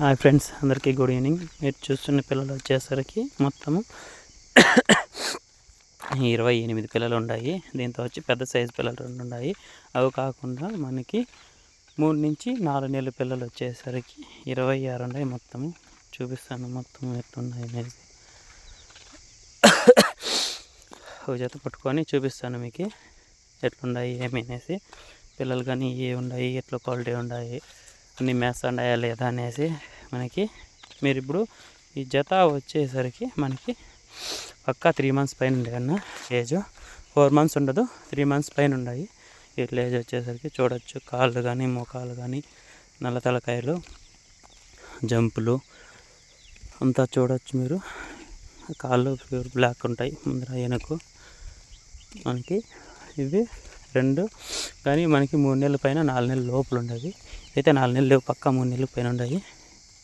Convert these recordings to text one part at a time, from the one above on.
Hi friends, అందరికీ good evening. మీరు చూస్తున్న పిల్లలు వచ్చేసరికి మొత్తము 28 పిల్లలు ఉన్నాయి. దీంతో వచ్చి పెద్ద సైజు పిల్లలు 2 ఉన్నాయి. అవి కాకుండా మనకి 3 నుంచి 4 నెలల పిల్లలు వచ్చేసరికి 26 ఉన్నాయి. మొత్తము చూపిస్తాను మొత్తం ఎట్లున్నాయి అనేది. ఒక జత పట్టుకొని చూపిస్తాను మీకు ఎట్లున్నాయి ఏమి అనేసి. పిల్లలు కానీ ఏ ఉన్నాయి, ఎట్లా క్వాలిటీ ఉన్నాయి, అన్ని మేస్తా ఉన్నాయా లేదా అనేసి మనకి. మీరు ఇప్పుడు ఈ జత వచ్చేసరికి మనకి పక్కా 3 months పైన ఉండే కన్నా ఏజ్ 4 months ఉండదు, 3 months పైన ఉన్నాయి. ఇట్లా ఏజ్ వచ్చేసరికి చూడొచ్చు. కాళ్ళు కానీ మోకాలు కానీ నల్ల తలకాయలు జంపులు అంతా చూడొచ్చు మీరు. కాళ్ళు ప్యూర్ బ్లాక్ ఉంటాయి ముందర వెనక మనకి. ఇవి 2 కానీ మనకి 3 నెలల పైన 4 నెలల లోపల ఉండేవి. అయితే 4 నెలలు పక్కా 3 నెలల పైన ఉన్నాయి.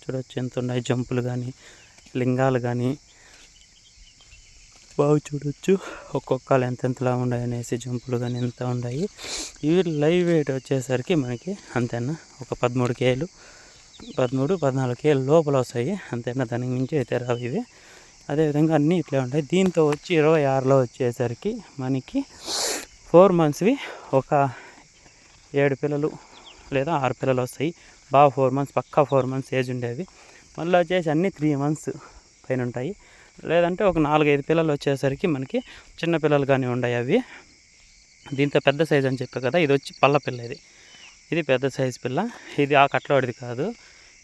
చూడొచ్చు ఎంత ఉన్నాయి. జంపులు కానీ లింగాలు కానీ బాగా చూడొచ్చు. ఒక్కొక్కలు ఎంతెంతలా ఉన్నాయి అనేసి జంపులు కానీ ఎంత ఉన్నాయి. ఇవి లైవ్ వెయిట్ వచ్చేసరికి మనకి అంతేనా ఒక 13 kg 14 kg లోపల వస్తాయి అంతేనా. దానికి మించి అయితే రావు ఇవి. అదేవిధంగా అన్నీ ఇట్లే ఉంటాయి. దీంతో వచ్చి 26లో వచ్చేసరికి మనకి 4 monthsవి ఒక 7 పిల్లలు లేదా 6 పిల్లలు వస్తాయి. బాగా 4 months పక్కా 4 months ఏజ్ ఉండేవి. మళ్ళీ వచ్చేసి అన్నీ 3 months పైన ఉంటాయి. లేదంటే ఒక 4-5 పిల్లలు వచ్చేసరికి మనకి చిన్న పిల్లలు కానీ ఉన్నాయి అవి. దీంతో పెద్ద సైజు అని చెప్పే కదా, ఇది వచ్చి పల్ల పిల్ల. ఇది పెద్ద సైజు పిల్ల. ఇది ఆ కట్టలోడిది కాదు,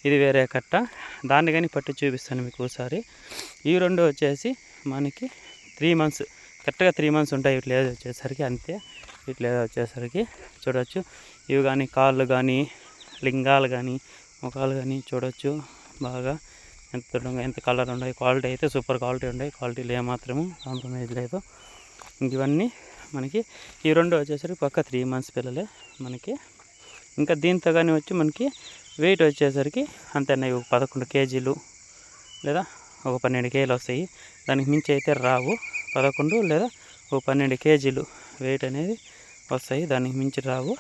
ఇది వేరే కట్ట. దాన్ని కానీ పట్టి చూపిస్తాను మీకు ఒకసారి. ఈ 2 వచ్చేసి మనకి 3 months కరెక్ట్గా 3 months ఉంటాయి. ఇట్లా ఏదో వచ్చేసరికి అంతే. ఇట్లా ఏదో వచ్చేసరికి చూడవచ్చు. ఇవి కానీ కాళ్ళు కానీ లింగాలు కానీ ముఖాలు కానీ చూడవచ్చు. బాగా ఎంత కలర్ ఉన్నాయి. క్వాలిటీ అయితే సూపర్ క్వాలిటీ ఉన్నాయి. క్వాలిటీలో ఏమాత్రము కాంప్రమైజ్ లేదు. ఇవన్నీ మనకి ఈ 2 వచ్చేసరికి పక్క 3 months పిల్లలే మనకి. ఇంకా దీంతో కానీ వచ్చి మనకి వెయిట్ వచ్చేసరికి అంతేనా 11 kg లేదా ఒక 12 kg వస్తాయి. దానికి మించి అయితే రావు. 11 లేదా ఒక 12 kg వెయిట్ అనేది వస్తాయి. దానికి మించి రావు.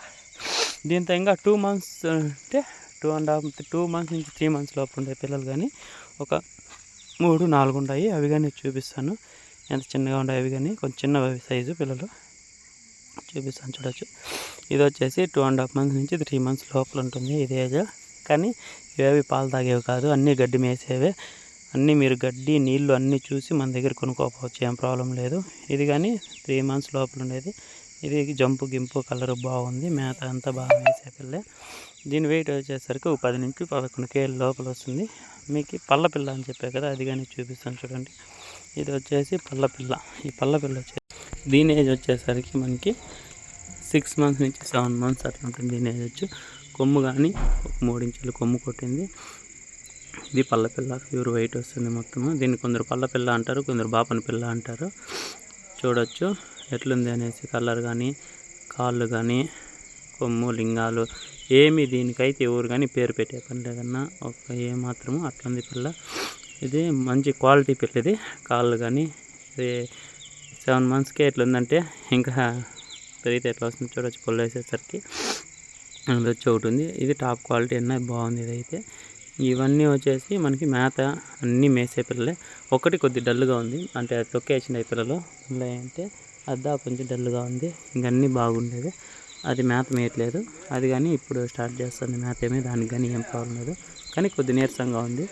దీంతో ఇంకా 2 months అంటే 2 months నుంచి 3 months లోపు ఉండే పిల్లలు కానీ ఒక 3-4 ఉంటాయి. అవి కానీ చూపిస్తాను ఎంత చిన్నగా ఉంటాయి. అవి కానీ కొంచెం చిన్న సైజు పిల్లలు చూపిస్తాను చూడవచ్చు. ఇది వచ్చేసి 2.5 months నుంచి 3 months లోపల ఉంటుంది ఇది ఏజ్. కానీ ఇవేవి పాలు తాగేవి కాదు, అన్నీ గడ్డి మేసేవే. అన్నీ మీరు గడ్డి నీళ్ళు అన్నీ చూసి మన దగ్గర కొనుక్కోవచ్చు, ఏం ప్రాబ్లం లేదు. ఇది కానీ 3 months లోపల ఉండేది. ఇది జంపు గింపు కలర్ బాగుంది. మేత అంతా బాగా వేసే పిల్లే. దీని వెయిట్ వచ్చేసరికి 10 నుంచి 11 kg లోపల వస్తుంది. మీకు పల్ల పిల్ల అని చెప్పే కదా, అది కానీ చూపిస్తాను చూడండి. ఇది వచ్చేసి పల్ల పిల్ల. ఈ పల్ల పిల్ల వచ్చేసి దీని ఏజ్ వచ్చేసరికి మనకి 6 months నుంచి 7 months అట్లా ఉంటుంది. దీని ఏజ్ వచ్చి కొమ్ము కానీ ఒక 3 ఇంచులు కొమ్ము కొట్టింది. ఇది పల్ల పిల్ల ప్యూర్ వెయిట్ వస్తుంది మొత్తము. దీన్ని కొందరు పల్ల పిల్ల అంటారు, కొందరు బాపన పిల్ల అంటారు. చూడొచ్చు ఎట్లుంది అనేసి. కలర్ కానీ కాళ్ళు కానీ కొమ్ము లింగాలు ఏమి దీనికైతే ఎవరు కానీ పేరు పెట్టే పని లేదన్నా ఒక ఏమాత్రము అట్లుంది పిల్ల. ఇది మంచి క్వాలిటీ పిల్ల. ఇది కాళ్ళు కానీ ఇది 7 monthsకే ఎట్లుందంటే ఇంకా పెరిగితే ఎట్లా వస్తుంది చూడొచ్చు. పొల్లు వేసేసరికి అది వచ్చి ఒకటి ఉంది. ఇది టాప్ క్వాలిటీ అన్న బాగుంది. ఇదైతే ఇవన్నీ వచ్చేసి మనకి మేత అన్నీ మేసే పిల్లలే. ఒకటి కొద్ది డల్గా ఉంది, అంటే తొక్కేసిన పిల్లలు అంటే అద్దా కొంచెం డల్గా ఉంది. ఇంకన్నీ బాగుండేది. అది మేత మేయట్లేదు. అది కానీ ఇప్పుడు స్టార్ట్ చేస్తుంది మేత ఏమి. దానికి కానీ ఏం ప్రాబ్లం లేదు, కానీ కొద్ది నీరసంగా ఉంది.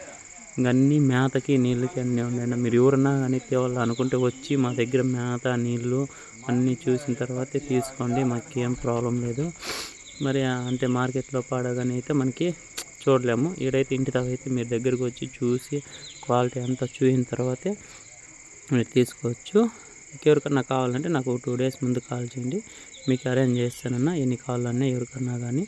ఇంకన్నీ మేతకి నీళ్ళకి అన్నీ ఉన్నాయి. మీరు ఎవరన్నా కానీ తేవాలి అనుకుంటే వచ్చి మా దగ్గర మేత నీళ్ళు అన్నీ చూసిన తర్వాతే తీసుకోండి, మాకు ఏం ప్రాబ్లం లేదు. మరి అంటే మార్కెట్లో పాడగానే అయితే మనకి చూడలేము. ఈడైతే ఇంటి దాకా అయితే మీరు దగ్గరకు వచ్చి చూసి క్వాలిటీ అంతా చూసిన తర్వాతే మీరు తీసుకోవచ్చు. ఎవరికన్నా కావాలంటే నాకు 2 days ముందు కాల్ చేయండి, మీకు అరేంజ్ చేస్తానన్నా. ఎన్ని కావాలన్నా ఎవరికన్నా కానీ